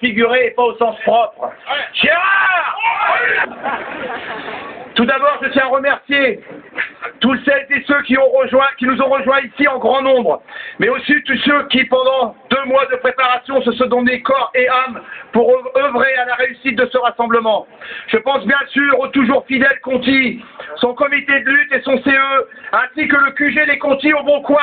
figuré et pas au sens propre. Gérard! Tout d'abord, je tiens à remercier tous celles et ceux qui nous ont rejoints ici en grand nombre, mais aussi tous ceux qui, pendant 2 mois de préparation, se sont donnés corps et âme pour œuvrer à la réussite de ce rassemblement. Je pense bien sûr au toujours fidèle Conti, son comité de lutte et son CE, ainsi que le QG des Conti au Bon Coin.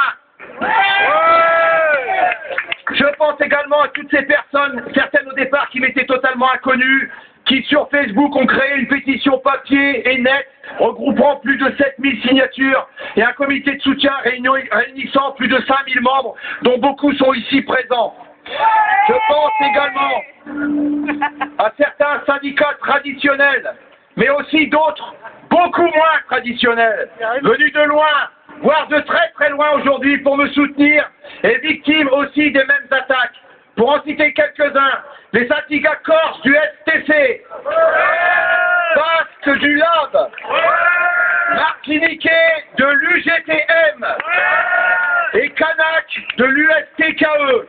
Je pense également à toutes ces personnes, certaines au départ qui m'étaient totalement inconnues, qui sur Facebook ont créé une pétition papier et nette regroupant plus de 7000 signatures et un comité de soutien réunissant plus de 5000 membres dont beaucoup sont ici présents. Je pense également à certains syndicats traditionnels, mais aussi d'autres beaucoup moins traditionnels, venus de loin, voire de très très loin aujourd'hui pour me soutenir et victimes aussi des mêmes attaques. Pour en citer quelques-uns, les syndicats corses du STC, basques du LAB, martiniquais de l'UGTM et kanak de l'USTKE.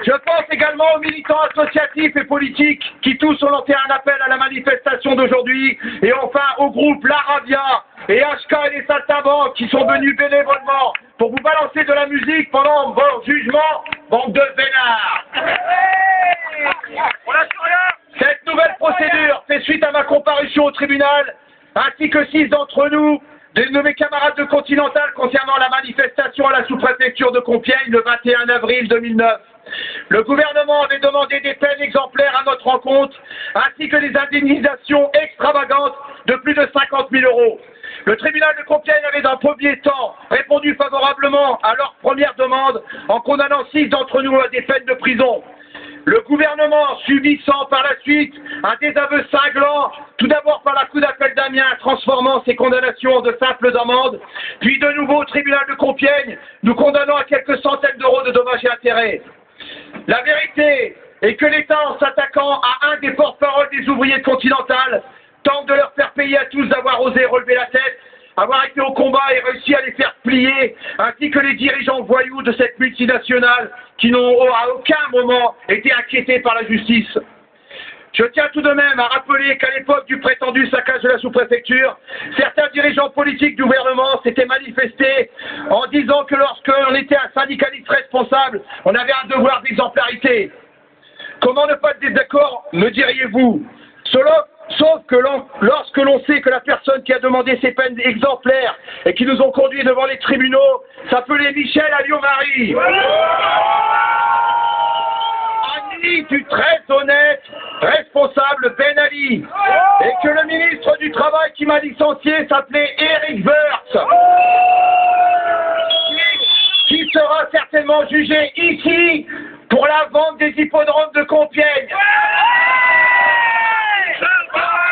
Je pense également aux militants associatifs et politiques qui tous ont lancé un appel à la manifestation d'aujourd'hui, et enfin au groupe l'Arabia et HK et les Saltimbanques qui sont venus bénévolement pour vous balancer de la musique pendant vos jugements, bande de vénards. Cette nouvelle procédure fait suite à ma comparution au tribunal, ainsi que 6 d'entre nous, de mes camarades de Continental, concernant la manifestation à la sous-préfecture de Compiègne le 21 avril 2009. Le gouvernement avait demandé des peines exemplaires à notre rencontre, ainsi que des indemnisations extravagantes de plus de 50 000 €. Le tribunal de Compiègne avait dans un premier temps répondu favorablement à leur première demande en condamnant 6 d'entre nous à des peines de prison. Le gouvernement, subissant par la suite un désaveu cinglant, tout d'abord par la cour d'appel d'Amiens, transformant ces condamnations de simples amendes, puis de nouveau au tribunal de Compiègne, nous condamnant à quelques centaines d'euros de dommages et intérêts. La vérité est que l'État, en s'attaquant à un des porte-paroles des ouvriers de Continental, tente de leur faire payer à tous d'avoir osé relever la tête, avoir été au combat et réussi à les faire plier, ainsi que les dirigeants voyous de cette multinationale qui n'ont à aucun moment été inquiétés par la justice. Je tiens tout de même à rappeler qu'à l'époque du prétendu saccage de la sous-préfecture, certains dirigeants politiques du gouvernement s'étaient manifestés en disant que lorsqu'on était un syndicaliste responsable, on avait un devoir d'exemplarité. Comment ne pas être d'accord, me diriez-vous? Sauf que lorsque l'on sait que la personne qui a demandé ces peines exemplaires et qui nous ont conduits devant les tribunaux s'appelait Michel Alliot-Marie. Ami du très honnête, responsable Ben Ali. Et que le ministre du Travail qui m'a licencié s'appelait Éric Woerth. Qui sera certainement jugé ici pour la vente des hippodromes de Compiègne.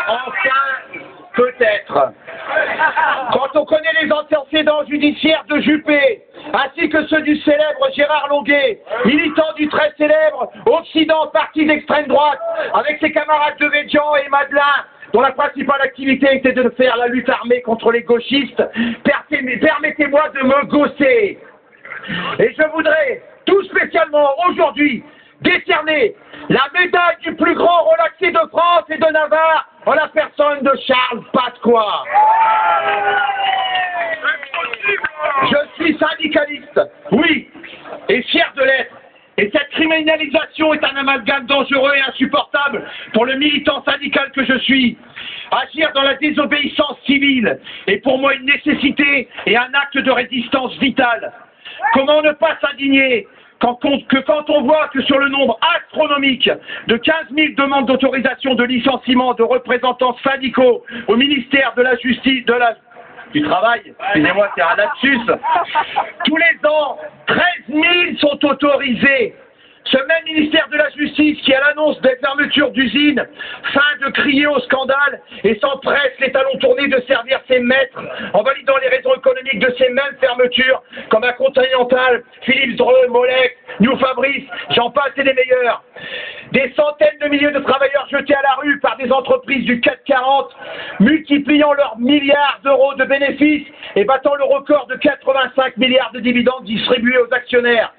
Enfin, peut-être. Quand on connaît les antécédents judiciaires de Juppé, ainsi que ceux du célèbre Gérard Longuet, militant du très célèbre Occident, parti d'extrême droite, avec ses camarades de Védian et Madelin, dont la principale activité était de faire la lutte armée contre les gauchistes, permettez-moi de me gausser. Et je voudrais, tout spécialement aujourd'hui, décerner la médaille du plus grand relaxé de France et de Navarre en la personne de Charles Pasqua. Je suis syndicaliste, oui, et fier de l'être. Et cette criminalisation est un amalgame dangereux et insupportable pour le militant syndical que je suis. Agir dans la désobéissance civile est pour moi une nécessité et un acte de résistance vitale. Comment ne pas s'indigner quand on voit que sur le nombre astronomique de 15 000 demandes d'autorisation de licenciement de représentants syndicaux au ministère de la Justice, du Travail, excusez-moi, c'est un lapsus, tous les ans, 13 000 sont autorisés. Ce même ministère de la Justice qui, à l'annonce des fermetures d'usines, feint de crier au scandale et s'empresse les talons tournés de servir ses maîtres en validant les raisons économiques de ces mêmes fermetures, comme à Continental, Philips Dreux, Molex, New Fabrice, j'en passe et des meilleurs. Des centaines de milliers de travailleurs jetés à la rue par des entreprises du CAC 40, multipliant leurs milliards d'euros de bénéfices et battant le record de 85 milliards de dividendes distribués aux actionnaires.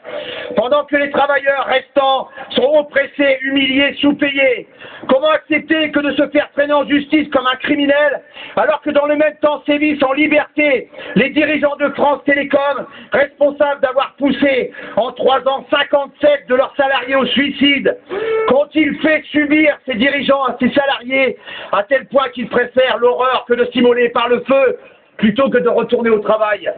Pendant que les travailleurs restants sont oppressés, humiliés, sous-payés. Comment accepter que de se faire traîner en justice comme un criminel, alors que dans le même temps sévissent en liberté les dirigeants de France Télécom, responsables d'avoir poussé en 3 ans 57 de leurs salariés au suicide? Qu'ont-ils fait subir ces dirigeants à ces salariés, à tel point qu'ils préfèrent l'horreur que de s'immoler par le feu plutôt que de retourner au travail?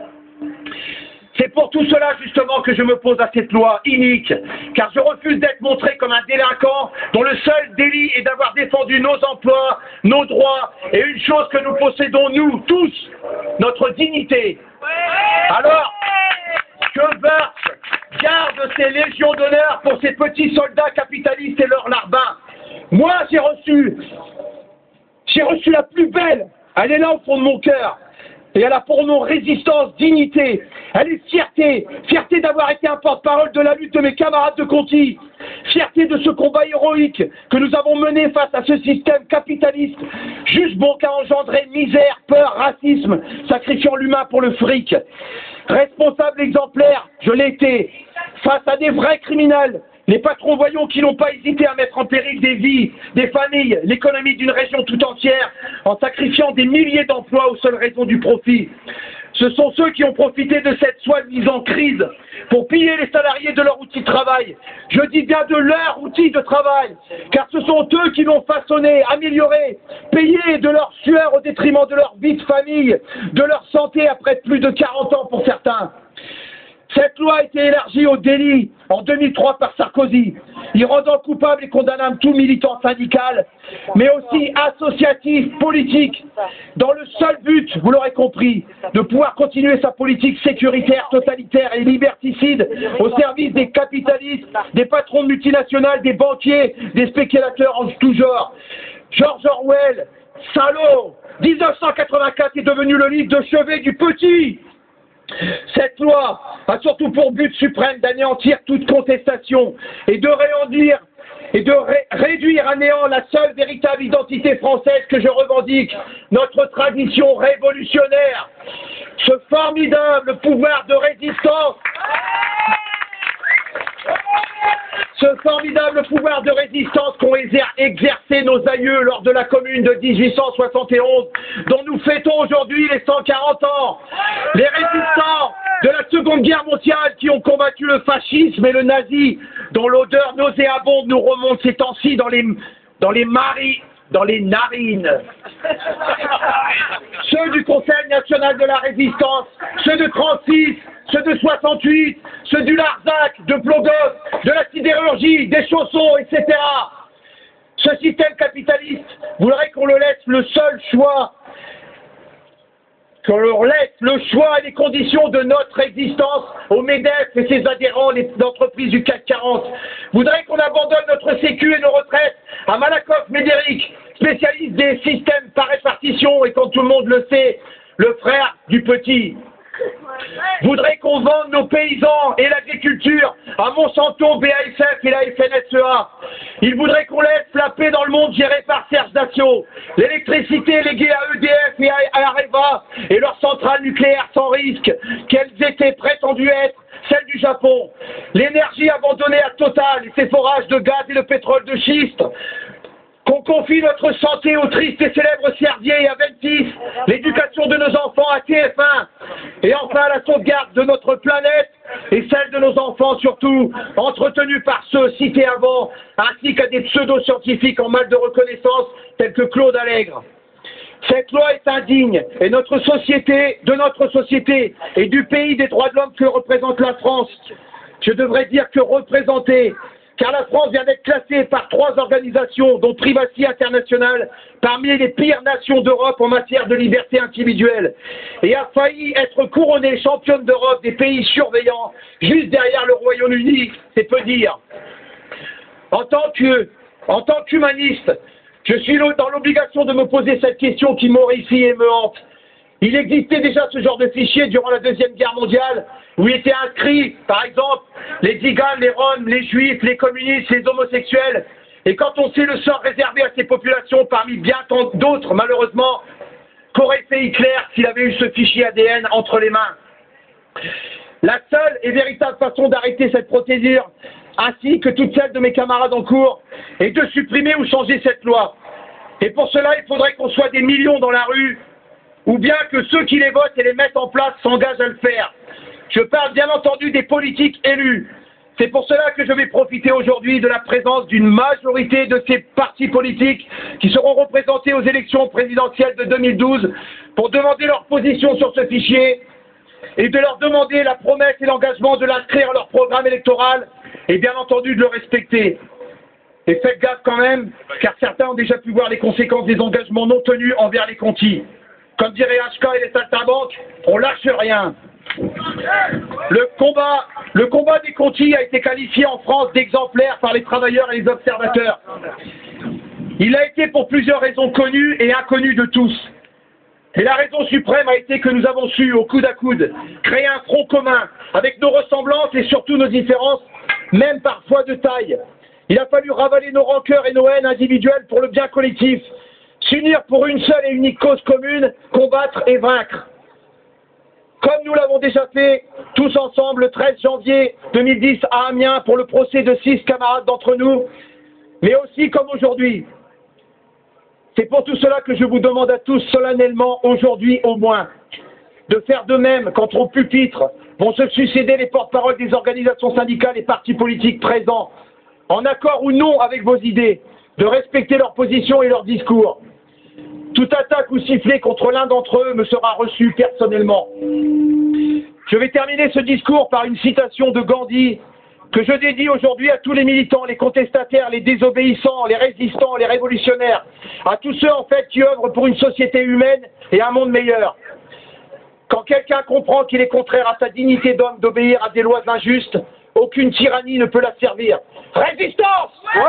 C'est pour tout cela justement que je m'oppose à cette loi inique, car je refuse d'être montré comme un délinquant dont le seul délit est d'avoir défendu nos emplois, nos droits, et une chose que nous possédons nous tous, notre dignité. Alors, que Woerth garde ses légions d'honneur pour ces petits soldats capitalistes et leurs larbins. Moi, j'ai reçu la plus belle, elle est là au fond de mon cœur. Et elle a pour nom résistance, dignité. Elle est fierté d'avoir été un porte-parole de la lutte de mes camarades de Conti. Fierté de ce combat héroïque que nous avons mené face à ce système capitaliste, juste bon qu'à engendrer misère, peur, racisme, sacrifiant l'humain pour le fric. Responsable exemplaire, je l'ai été, face à des vrais criminels. Les patrons voyons qui n'ont pas hésité à mettre en péril des vies, des familles, l'économie d'une région tout entière, en sacrifiant des milliers d'emplois aux seules raisons du profit. Ce sont ceux qui ont profité de cette soi-disant crise pour piller les salariés de leur outil de travail. Je dis bien de leur outil de travail, car ce sont eux qui l'ont façonné, amélioré, payé de leur sueur au détriment de leur vie de famille, de leur santé après plus de 40 ans pour certains. Cette loi a été élargie au délit en 2003 par Sarkozy, y rendant coupable et condamnable tout militant syndical, mais aussi associatif, politique, dans le seul but, vous l'aurez compris, de pouvoir continuer sa politique sécuritaire, totalitaire et liberticide au service des capitalistes, des patrons multinationales, des banquiers, des spéculateurs en tout genre. George Orwell, salaud, 1984 est devenu le livre de chevet du petit. Cette loi a surtout pour but suprême d'anéantir toute contestation et de réduire à néant la seule véritable identité française que je revendique, notre tradition révolutionnaire, ce formidable pouvoir de résistance. Ce formidable pouvoir de résistance qu'ont exercé nos aïeux lors de la Commune de 1871, dont nous fêtons aujourd'hui les 140 ans. Les résistants de la Seconde Guerre mondiale qui ont combattu le fascisme et le nazi, dont l'odeur nauséabonde nous remonte ces temps-ci dans les narines. Ceux du Conseil national de la résistance, ceux de 36, ceux de 68, ceux du Larzac, de Plogoff, de la sidérurgie, des chaussons, etc. Ce système capitaliste voudrait qu'on le laisse le seul choix, qu'on leur laisse le choix et les conditions de notre existence au MEDEF et ses adhérents, les entreprises du CAC 40. Voudrait qu'on abandonne notre sécu et nos retraites à Malakoff Médéric, spécialiste des systèmes par répartition et, comme tout le monde le sait, le frère du petit. Voudrait qu'on vende nos paysans et l'agriculture à Monsanto, BASF et la FNSEA. Il voudrait qu'on laisse la paix dans le monde géré par Serge Dassault, l'électricité léguée à EDF et à Areva et leurs centrales nucléaires sans risque, qu'elles étaient prétendues être celles du Japon, l'énergie abandonnée à Total et ses forages de gaz et de pétrole de schiste. Qu'on confie notre santé au triste et célèbre Servier et à Ventis, l'éducation de nos enfants à TF1, et enfin la sauvegarde de notre planète et celle de nos enfants surtout, entretenus par ceux cités avant, ainsi qu'à des pseudo-scientifiques en mal de reconnaissance tels que Claude Allègre. Cette loi est indigne, et de notre société et du pays des droits de l'homme que représente la France, je devrais dire que représenter, car la France vient d'être classée par 3 organisations, dont Privacy International, parmi les pires nations d'Europe en matière de liberté individuelle, et a failli être couronnée championne d'Europe des pays surveillants, juste derrière le Royaume-Uni, c'est peu dire. En tant qu'humaniste, je suis dans l'obligation de me poser cette question qui m'horrifie et me hante. Il existait déjà ce genre de fichier durant la Deuxième Guerre mondiale, où il était inscrit, par exemple, les tziganes, les roms, les juifs, les communistes, les homosexuels, Et quand on sait le sort réservé à ces populations parmi bien tant d'autres, malheureusement, qu'aurait fait Hitler s'il avait eu ce fichier ADN entre les mains? La seule et véritable façon d'arrêter cette procédure, ainsi que toutes celles de mes camarades en cours, est de supprimer ou changer cette loi. Et pour cela, il faudrait qu'on soit des millions dans la rue, ou bien que ceux qui les votent et les mettent en place s'engagent à le faire. Je parle bien entendu des politiques élus. C'est pour cela que je vais profiter aujourd'hui de la présence d'une majorité de ces partis politiques qui seront représentés aux élections présidentielles de 2012 pour demander leur position sur ce fichier et de leur demander la promesse et l'engagement de l'inscrire à leur programme électoral et bien entendu de le respecter. Et faites gaffe quand même, car certains ont déjà pu voir les conséquences des engagements non tenus envers les contis. Comme dirait HK et les saltimbanques, on lâche rien. Le combat des contis a été qualifié en France d'exemplaire par les travailleurs et les observateurs. Il a été pour plusieurs raisons connues et inconnues de tous. Et la raison suprême a été que nous avons su, au coude à coude, créer un front commun, avec nos ressemblances et surtout nos différences, même parfois de taille. Il a fallu ravaler nos rancœurs et nos haines individuelles pour le bien collectif, s'unir pour une seule et unique cause commune, combattre et vaincre. Comme nous l'avons déjà fait, tous ensemble, le 13 janvier 2010 à Amiens pour le procès de 6 camarades d'entre nous, mais aussi comme aujourd'hui. C'est pour tout cela que je vous demande à tous solennellement, aujourd'hui au moins, de faire de même quand au pupitre vont se succéder les porte-paroles des organisations syndicales et partis politiques présents, en accord ou non avec vos idées, de respecter leurs positions et leurs discours. Toute attaque ou sifflet contre l'un d'entre eux me sera reçue personnellement. Je vais terminer ce discours par une citation de Gandhi que je dédie aujourd'hui à tous les militants, les contestataires, les désobéissants, les résistants, les révolutionnaires, à tous ceux en fait qui œuvrent pour une société humaine et un monde meilleur. Quand quelqu'un comprend qu'il est contraire à sa dignité d'homme d'obéir à des lois injustes, aucune tyrannie ne peut la servir. Résistance! Ouais!